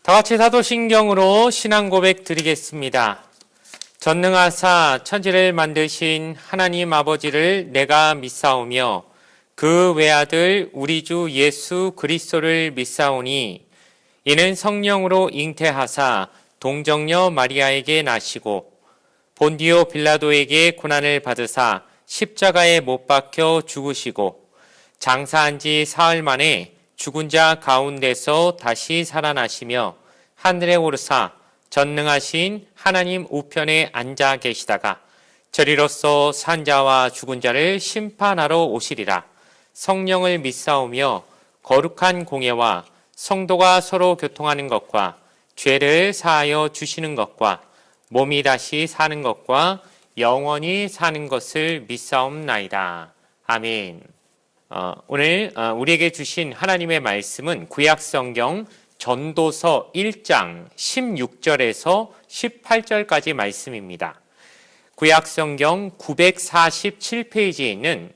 다 같이 사도신경으로 신앙 고백 드리겠습니다. 전능하사 천지를 만드신 하나님 아버지를 내가 믿사오며 그 외아들 우리 주 예수 그리스도를 믿사오니 이는 성령으로 잉태하사 동정녀 마리아에게 나시고 본디오 빌라도에게 고난을 받으사 십자가에 못 박혀 죽으시고 장사한 지 사흘 만에 죽은 자 가운데서 다시 살아나시며 하늘에 오르사 전능하신 하나님 우편에 앉아 계시다가 저리로서 산 자와 죽은 자를 심판하러 오시리라. 성령을 믿사오며 거룩한 공예와 성도가 서로 교통하는 것과 죄를 사하여 주시는 것과 몸이 다시 사는 것과 영원히 사는 것을 믿사옵나이다. 아멘. 오늘 우리에게 주신 하나님의 말씀은 구약성경 전도서 1장 16절에서 18절까지 말씀입니다. 구약성경 947페이지에 있는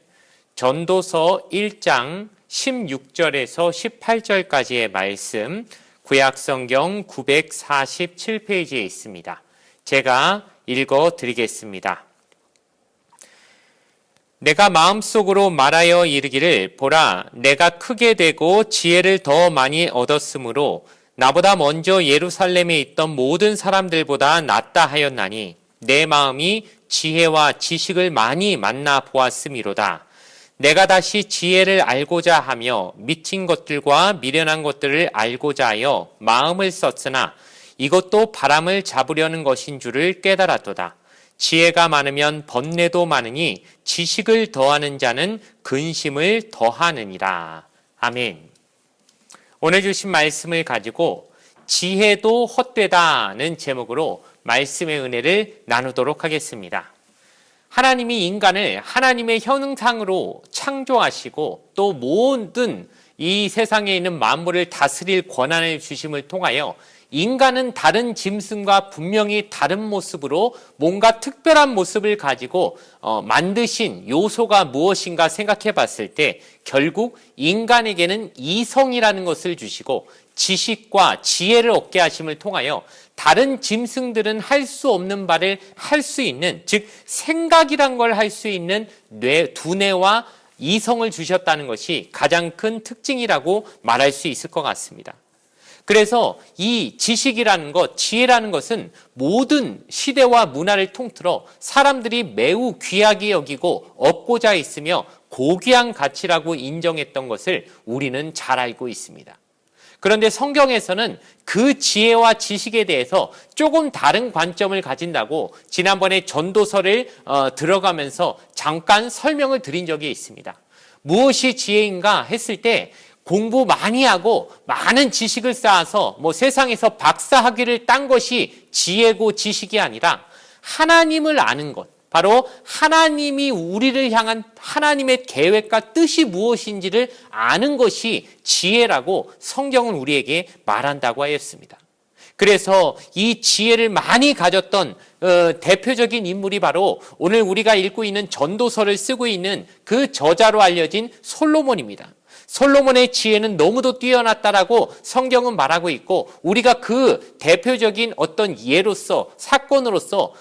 전도서 1장 16절에서 18절까지의 말씀, 구약성경 947페이지에 있습니다. 제가 읽어 드리겠습니다. 내가 마음속으로 말하여 이르기를 보라 내가 크게 되고 지혜를 더 많이 얻었으므로 나보다 먼저 예루살렘에 있던 모든 사람들보다 낫다 하였나니 내 마음이 지혜와 지식을 많이 만나 보았음이로다. 내가 다시 지혜를 알고자 하며 미친 것들과 미련한 것들을 알고자 하여 마음을 썼으나 이것도 바람을 잡으려는 것인 줄을 깨달았도다. 지혜가 많으면 번뇌도 많으니 지식을 더하는 자는 근심을 더하느니라. 아멘. 오늘 주신 말씀을 가지고 지혜도 헛되다는 제목으로 말씀의 은혜를 나누도록 하겠습니다. 하나님이 인간을 하나님의 형상으로 창조하시고 또 모든 이 세상에 있는 만물을 다스릴 권한을 주심을 통하여 인간은 다른 짐승과 분명히 다른 모습으로 뭔가 특별한 모습을 가지고 만드신 요소가 무엇인가 생각해 봤을 때 결국 인간에게는 이성이라는 것을 주시고 지식과 지혜를 얻게 하심을 통하여 다른 짐승들은 할 수 없는 바를 할 수 있는, 즉 생각이란 걸 할 수 있는 두뇌와 이성을 주셨다는 것이 가장 큰 특징이라고 말할 수 있을 것 같습니다. 그래서 이 지식이라는 것, 지혜라는 것은 모든 시대와 문화를 통틀어 사람들이 매우 귀하게 여기고 얻고자 했으며 고귀한 가치라고 인정했던 것을 우리는 잘 알고 있습니다. 그런데 성경에서는 그 지혜와 지식에 대해서 조금 다른 관점을 가진다고 지난번에 전도서를 들어가면서 잠깐 설명을 드린 적이 있습니다. 무엇이 지혜인가 했을 때 공부 많이 하고 많은 지식을 쌓아서 세상에서 박사학위를 딴 것이 지혜고 지식이 아니라 하나님을 아는 것, 바로 하나님이 우리를 향한 하나님의 계획과 뜻이 무엇인지를 아는 것이 지혜라고 성경은 우리에게 말한다고 하였습니다. 그래서 이 지혜를 많이 가졌던 대표적인 인물이 바로 오늘 우리가 읽고 있는 전도서를 쓰고 있는 그 저자로 알려진 솔로몬입니다. 솔로몬의 지혜는 너무도 뛰어났다라고 성경은 말하고 있고 우리가 그 대표적인 어떤 예로서 사건으로서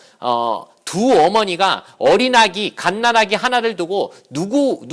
두 어머니가 어린아기, 갓난아기 하나를 두고 누구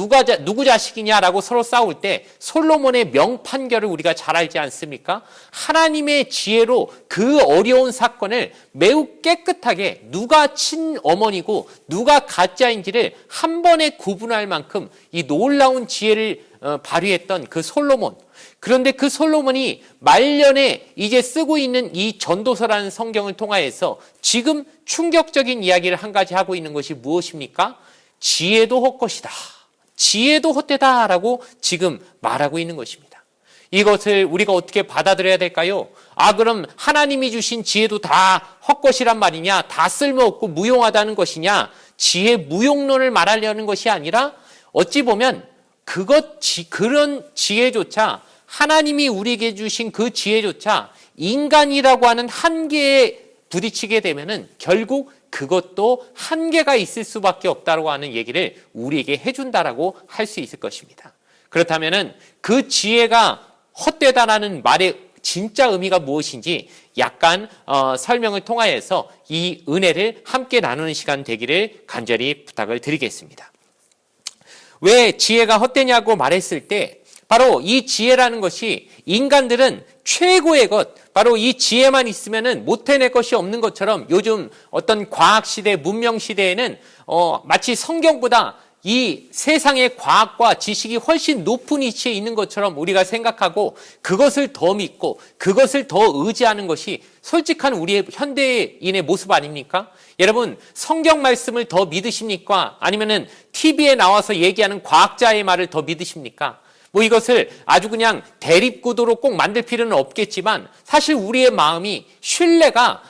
자식이냐라고 서로 싸울 때 솔로몬의 명판결을 우리가 잘 알지 않습니까? 하나님의 지혜로 그 어려운 사건을 매우 깨끗하게 누가 친어머니고 누가 가짜인지를 한 번에 구분할 만큼 이 놀라운 지혜를 발휘했던 그 솔로몬. 그런데 그 솔로몬이 말년에 이제 쓰고 있는 이 전도서라는 성경을 통하여서 지금 충격적인 이야기를 한 가지 하고 있는 것이 무엇입니까? 지혜도 헛것이다. 지혜도 헛되다라고 지금 말하고 있는 것입니다. 이것을 우리가 어떻게 받아들여야 될까요? 그럼 하나님이 주신 지혜도 다 헛것이란 말이냐? 다 쓸모없고 무용하다는 것이냐? 지혜 무용론을 말하려는 것이 아니라 어찌 보면 그런 지혜조차 하나님이 우리에게 주신 그 지혜조차 인간이라고 하는 한계에 부딪히게 되면은 결국 그것도 한계가 있을 수밖에 없다고 하는 얘기를 우리에게 해준다라고 할 수 있을 것입니다. 그렇다면은 그 지혜가 헛되다라는 말의 진짜 의미가 무엇인지 약간 설명을 통하여서 이 은혜를 함께 나누는 시간 되기를 간절히 부탁을 드리겠습니다. 왜 지혜가 헛되냐고 말했을 때 바로 이 지혜라는 것이 인간들은 최고의 것, 바로 이 지혜만 있으면은 못 해낼 것이 없는 것처럼 요즘 어떤 과학시대, 문명시대에는 마치 성경보다 이 세상의 과학과 지식이 훨씬 높은 위치에 있는 것처럼 우리가 생각하고 그것을 더 믿고 그것을 더 의지하는 것이 솔직한 우리의 현대인의 모습 아닙니까? 여러분, 성경 말씀을 더 믿으십니까? 아니면은 TV에 나와서 얘기하는 과학자의 말을 더 믿으십니까? 이것을 아주 그냥 대립구도로 꼭 만들 필요는 없겠지만 사실 우리의 마음이 신뢰가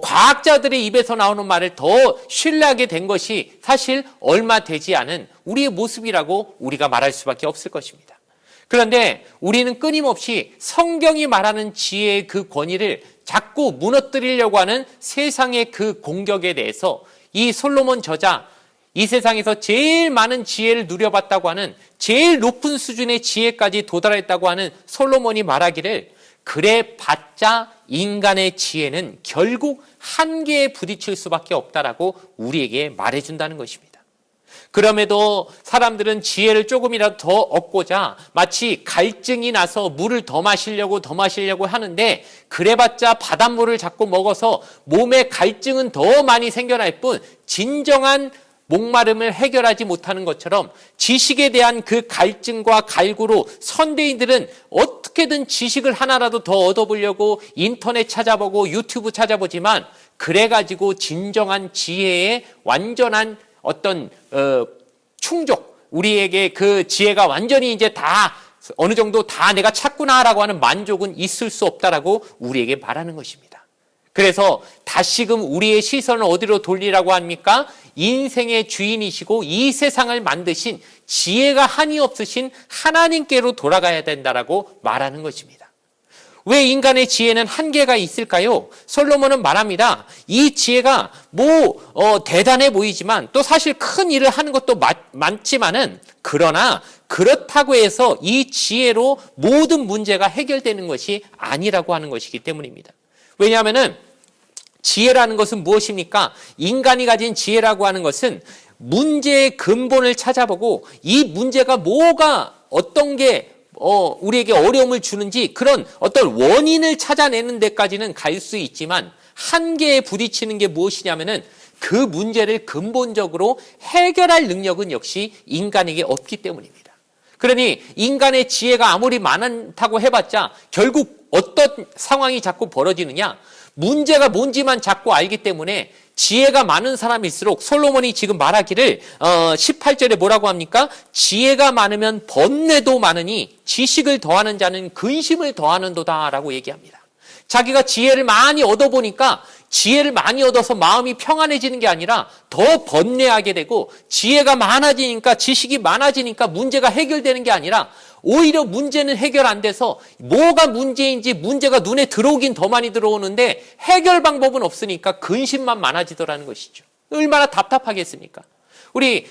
과학자들의 입에서 나오는 말을 더 신뢰하게 된 것이 사실 얼마 되지 않은 우리의 모습이라고 우리가 말할 수밖에 없을 것입니다. 그런데 우리는 끊임없이 성경이 말하는 지혜의 그 권위를 자꾸 무너뜨리려고 하는 세상의 그 공격에 대해서 이 솔로몬 저자, 이 세상에서 제일 많은 지혜를 누려봤다고 하는 제일 높은 수준의 지혜까지 도달했다고 하는 솔로몬이 말하기를 그래 봤자 인간의 지혜는 결국 한계에 부딪힐 수밖에 없다라고 우리에게 말해준다는 것입니다. 그럼에도 사람들은 지혜를 조금이라도 더 얻고자 마치 갈증이 나서 물을 더 마시려고 하는데 그래봤자 바닷물을 자꾸 먹어서 몸에 갈증은 더 많이 생겨날 뿐 진정한 목마름을 해결하지 못하는 것처럼 지식에 대한 그 갈증과 갈구로 선대인들은 어떻게든 지식을 하나라도 더 얻어보려고 인터넷 찾아보고 유튜브 찾아보지만 그래가지고 진정한 지혜의 완전한 어떤 충족, 우리에게 그 지혜가 완전히 이제 다 어느 정도 다 내가 찾구나라고 하는 만족은 있을 수 없다라고 우리에게 말하는 것입니다. 그래서 다시금 우리의 시선을 어디로 돌리라고 합니까? 인생의 주인이시고 이 세상을 만드신 지혜가 한이 없으신 하나님께로 돌아가야 된다라고 말하는 것입니다. 왜 인간의 지혜는 한계가 있을까요? 솔로몬은 말합니다. 이 지혜가 대단해 보이지만 또 사실 큰 일을 하는 것도 많지만은 그러나 그렇다고 해서 이 지혜로 모든 문제가 해결되는 것이 아니라고 하는 것이기 때문입니다. 왜냐하면은 지혜라는 것은 무엇입니까? 인간이 가진 지혜라고 하는 것은 문제의 근본을 찾아보고 이 문제가 어떤 게 우리에게 어려움을 주는지 그런 어떤 원인을 찾아내는 데까지는 갈 수 있지만 한계에 부딪히는 게 무엇이냐면은 그 문제를 근본적으로 해결할 능력은 역시 인간에게 없기 때문입니다. 그러니 인간의 지혜가 아무리 많다고 해봤자 결국 어떤 상황이 자꾸 벌어지느냐? 문제가 뭔지만 자꾸 알기 때문에 지혜가 많은 사람일수록 솔로몬이 지금 말하기를 18절에 뭐라고 합니까? 지혜가 많으면 번뇌도 많으니 지식을 더하는 자는 근심을 더하는도다 라고 얘기합니다. 자기가 지혜를 많이 얻어보니까 지혜를 많이 얻어서 마음이 평안해지는 게 아니라 더 번뇌하게 되고 지혜가 많아지니까 지식이 많아지니까 문제가 해결되는 게 아니라 오히려 문제는 해결 안 돼서 뭐가 문제인지 문제가 눈에 들어오긴 더 많이 들어오는데 해결 방법은 없으니까 근심만 많아지더라는 것이죠. 얼마나 답답하겠습니까? 우리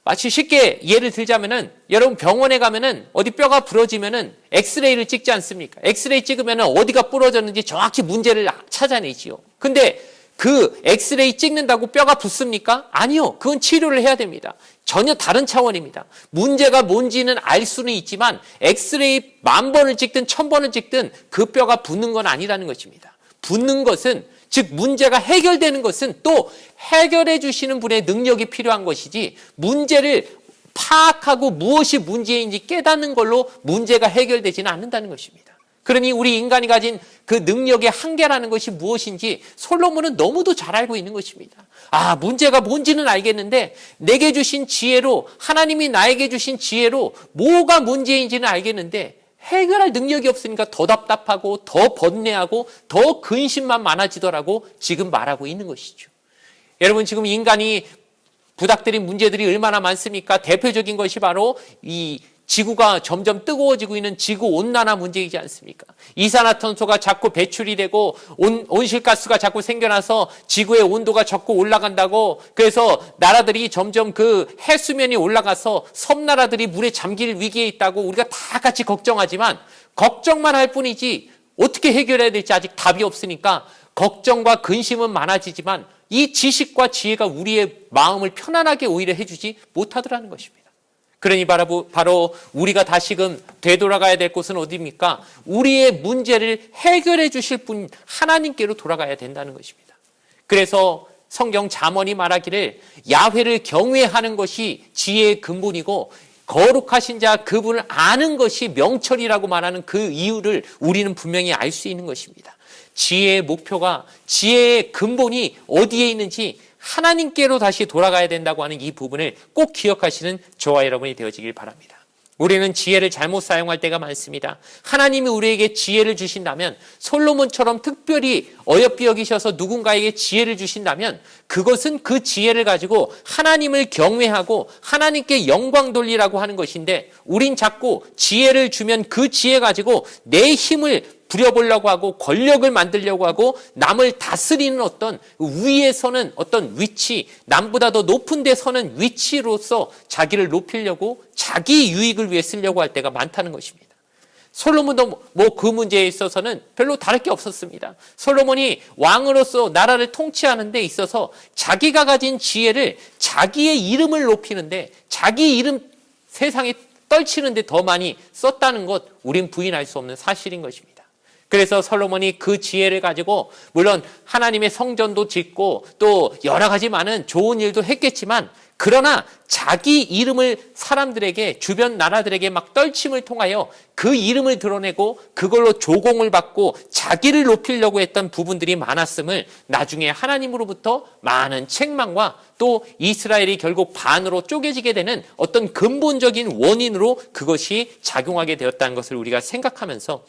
마치 쉽게 예를 들자면은 여러분 병원에 가면은 어디 뼈가 부러지면은 엑스레이를 찍지 않습니까? 엑스레이 찍으면은 어디가 부러졌는지 정확히 문제를 찾아내지요. 근데 그 엑스레이 찍는다고 뼈가 붙습니까? 아니요. 그건 치료를 해야 됩니다. 전혀 다른 차원입니다. 문제가 뭔지는 알 수는 있지만 엑스레이 10,000번을 찍든 1,000번을 찍든 그 뼈가 붙는 건 아니라는 것입니다. 붙는 것은 즉 문제가 해결되는 것은 또 해결해 주시는 분의 능력이 필요한 것이지 문제를 파악하고 무엇이 문제인지 깨닫는 걸로 문제가 해결되지는 않는다는 것입니다. 그러니 우리 인간이 가진 그 능력의 한계라는 것이 무엇인지 솔로몬은 너무도 잘 알고 있는 것입니다. 문제가 뭔지는 알겠는데 내게 주신 지혜로 하나님이 나에게 주신 지혜로 뭐가 문제인지는 알겠는데 해결할 능력이 없으니까 더 답답하고 더 번뇌하고 더 근심만 많아지더라고 지금 말하고 있는 것이죠. 여러분 지금 인간이 부닥들인 문제들이 얼마나 많습니까? 대표적인 것이 바로 이 지구가 점점 뜨거워지고 있는 지구온난화 문제이지 않습니까? 이산화탄소가 자꾸 배출이 되고 온실가스가 자꾸 생겨나서 지구의 온도가 자꾸 올라간다고, 그래서 나라들이 점점 그 해수면이 올라가서 섬나라들이 물에 잠길 위기에 있다고 우리가 다 같이 걱정하지만 걱정만 할 뿐이지 어떻게 해결해야 될지 아직 답이 없으니까 걱정과 근심은 많아지지만 이 지식과 지혜가 우리의 마음을 편안하게 오히려 해주지 못하더라는 것입니다. 그러니 바로 우리가 다시금 되돌아가야 될 곳은 어디입니까? 우리의 문제를 해결해 주실 분 하나님께로 돌아가야 된다는 것입니다. 그래서 성경 잠언이 말하기를 야훼를 경외하는 것이 지혜의 근본이고 거룩하신 자 그분을 아는 것이 명철이라고 말하는 그 이유를 우리는 분명히 알 수 있는 것입니다. 지혜의 목표가, 지혜의 근본이 어디에 있는지 하나님께로 다시 돌아가야 된다고 하는 이 부분을 꼭 기억하시는 저와 여러분이 되어지길 바랍니다. 우리는 지혜를 잘못 사용할 때가 많습니다. 하나님이 우리에게 지혜를 주신다면, 솔로몬처럼 특별히 어여삐 여기셔서 누군가에게 지혜를 주신다면 그것은 그 지혜를 가지고 하나님을 경외하고 하나님께 영광 돌리라고 하는 것인데, 우린 자꾸 지혜를 주면 그 지혜 가지고 내 힘을 부려보려고 하고 권력을 만들려고 하고 남을 다스리는 어떤 위에 서는 어떤 위치, 남보다 더 높은 데 서는 위치로서 자기를 높이려고 자기 유익을 위해 쓰려고 할 때가 많다는 것입니다. 솔로몬도 그 문제에 있어서는 별로 다를 게 없었습니다. 솔로몬이 왕으로서 나라를 통치하는 데 있어서 자기가 가진 지혜를 자기의 이름을 높이는데, 자기 이름 세상에 떨치는 데 더 많이 썼다는 것, 우린 부인할 수 없는 사실인 것입니다. 그래서 솔로몬이 그 지혜를 가지고 물론 하나님의 성전도 짓고 또 여러 가지 많은 좋은 일도 했겠지만, 그러나 자기 이름을 사람들에게, 주변 나라들에게 막 떨침을 통하여 그 이름을 드러내고 그걸로 조공을 받고 자기를 높이려고 했던 부분들이 많았음을 나중에 하나님으로부터 많은 책망과 또 이스라엘이 결국 반으로 쪼개지게 되는 어떤 근본적인 원인으로 그것이 작용하게 되었다는 것을 우리가 생각하면서,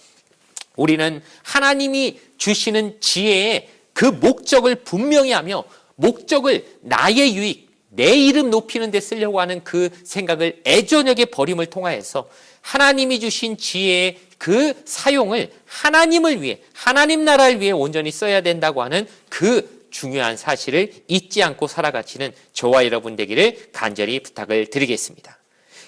우리는 하나님이 주시는 지혜의 그 목적을 분명히 하며, 목적을 나의 유익, 내 이름 높이는 데 쓰려고 하는 그 생각을 애저녁에 버림을 통하여서 하나님이 주신 지혜의 그 사용을 하나님을 위해, 하나님 나라를 위해 온전히 써야 된다고 하는 그 중요한 사실을 잊지 않고 살아가시는 저와 여러분 되기를 간절히 부탁을 드리겠습니다.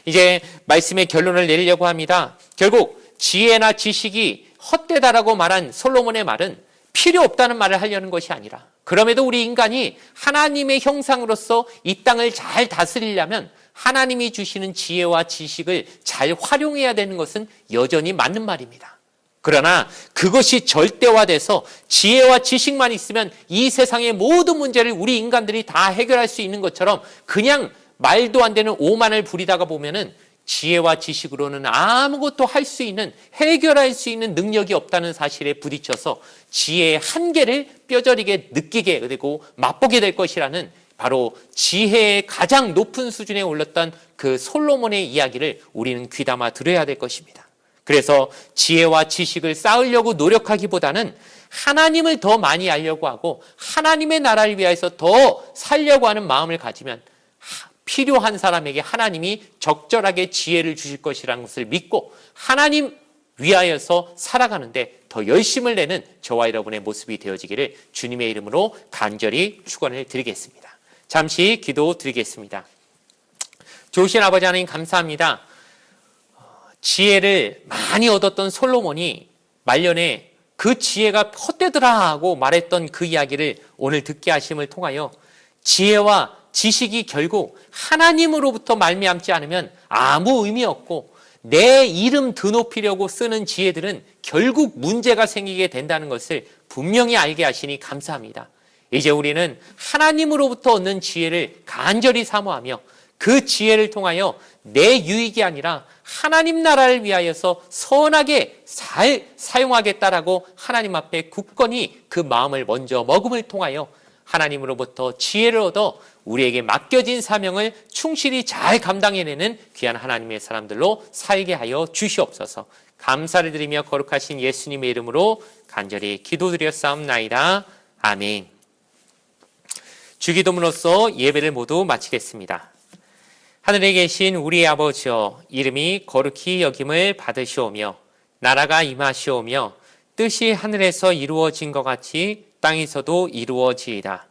이제 말씀의 결론을 내리려고 합니다. 결국 지혜나 지식이 헛되다라고 말한 솔로몬의 말은 필요 없다는 말을 하려는 것이 아니라, 그럼에도 우리 인간이 하나님의 형상으로서 이 땅을 잘 다스리려면 하나님이 주시는 지혜와 지식을 잘 활용해야 되는 것은 여전히 맞는 말입니다. 그러나 그것이 절대화돼서 지혜와 지식만 있으면 이 세상의 모든 문제를 우리 인간들이 다 해결할 수 있는 것처럼 그냥 말도 안 되는 오만을 부리다가 보면은 지혜와 지식으로는 아무것도 할 수 있는, 해결할 수 있는 능력이 없다는 사실에 부딪혀서 지혜의 한계를 뼈저리게 느끼게 되고 맛보게 될 것이라는, 바로 지혜의 가장 높은 수준에 올랐던 그 솔로몬의 이야기를 우리는 귀담아 들어야 될 것입니다. 그래서 지혜와 지식을 쌓으려고 노력하기보다는 하나님을 더 많이 알려고 하고 하나님의 나라를 위해서 더 살려고 하는 마음을 가지면 필요한 사람에게 하나님이 적절하게 지혜를 주실 것이라는 것을 믿고 하나님 위하여서 살아가는데 더 열심을 내는 저와 여러분의 모습이 되어지기를 주님의 이름으로 간절히 축원을 드리겠습니다. 잠시 기도 드리겠습니다. 좋으신 아버지 하나님 감사합니다. 지혜를 많이 얻었던 솔로몬이 말년에 그 지혜가 헛되더라 하고 말했던 그 이야기를 오늘 듣게 하심을 통하여 지혜와 지식이 결국 하나님으로부터 말미암지 않으면 아무 의미 없고, 내 이름 드높이려고 쓰는 지혜들은 결국 문제가 생기게 된다는 것을 분명히 알게 하시니 감사합니다. 이제 우리는 하나님으로부터 얻는 지혜를 간절히 사모하며 그 지혜를 통하여 내 유익이 아니라 하나님 나라를 위하여서 선하게 잘 사용하겠다라고 하나님 앞에 굳건히 그 마음을 먼저 먹음을 통하여 하나님으로부터 지혜를 얻어 우리에게 맡겨진 사명을 충실히 잘 감당해내는 귀한 하나님의 사람들로 살게 하여 주시옵소서. 감사를 드리며 거룩하신 예수님의 이름으로 간절히 기도드렸사옵나이다. 아멘. 주기도문으로서 예배를 모두 마치겠습니다. 하늘에 계신 우리 아버지여, 이름이 거룩히 여김을 받으시오며 나라가 임하시오며 뜻이 하늘에서 이루어진 것 같이 땅에서도 이루어지이다.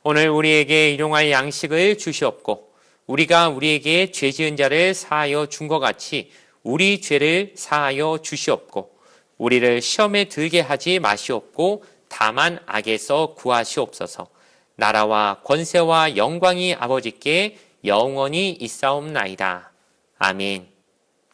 오늘 우리에게 일용할 양식을 주시옵고 우리가 우리에게 죄 지은 자를 사하여 준 것 같이 우리 죄를 사하여 주시옵고 우리를 시험에 들게 하지 마시옵고 다만 악에서 구하시옵소서. 나라와 권세와 영광이 아버지께 영원히 있사옵나이다. 아멘.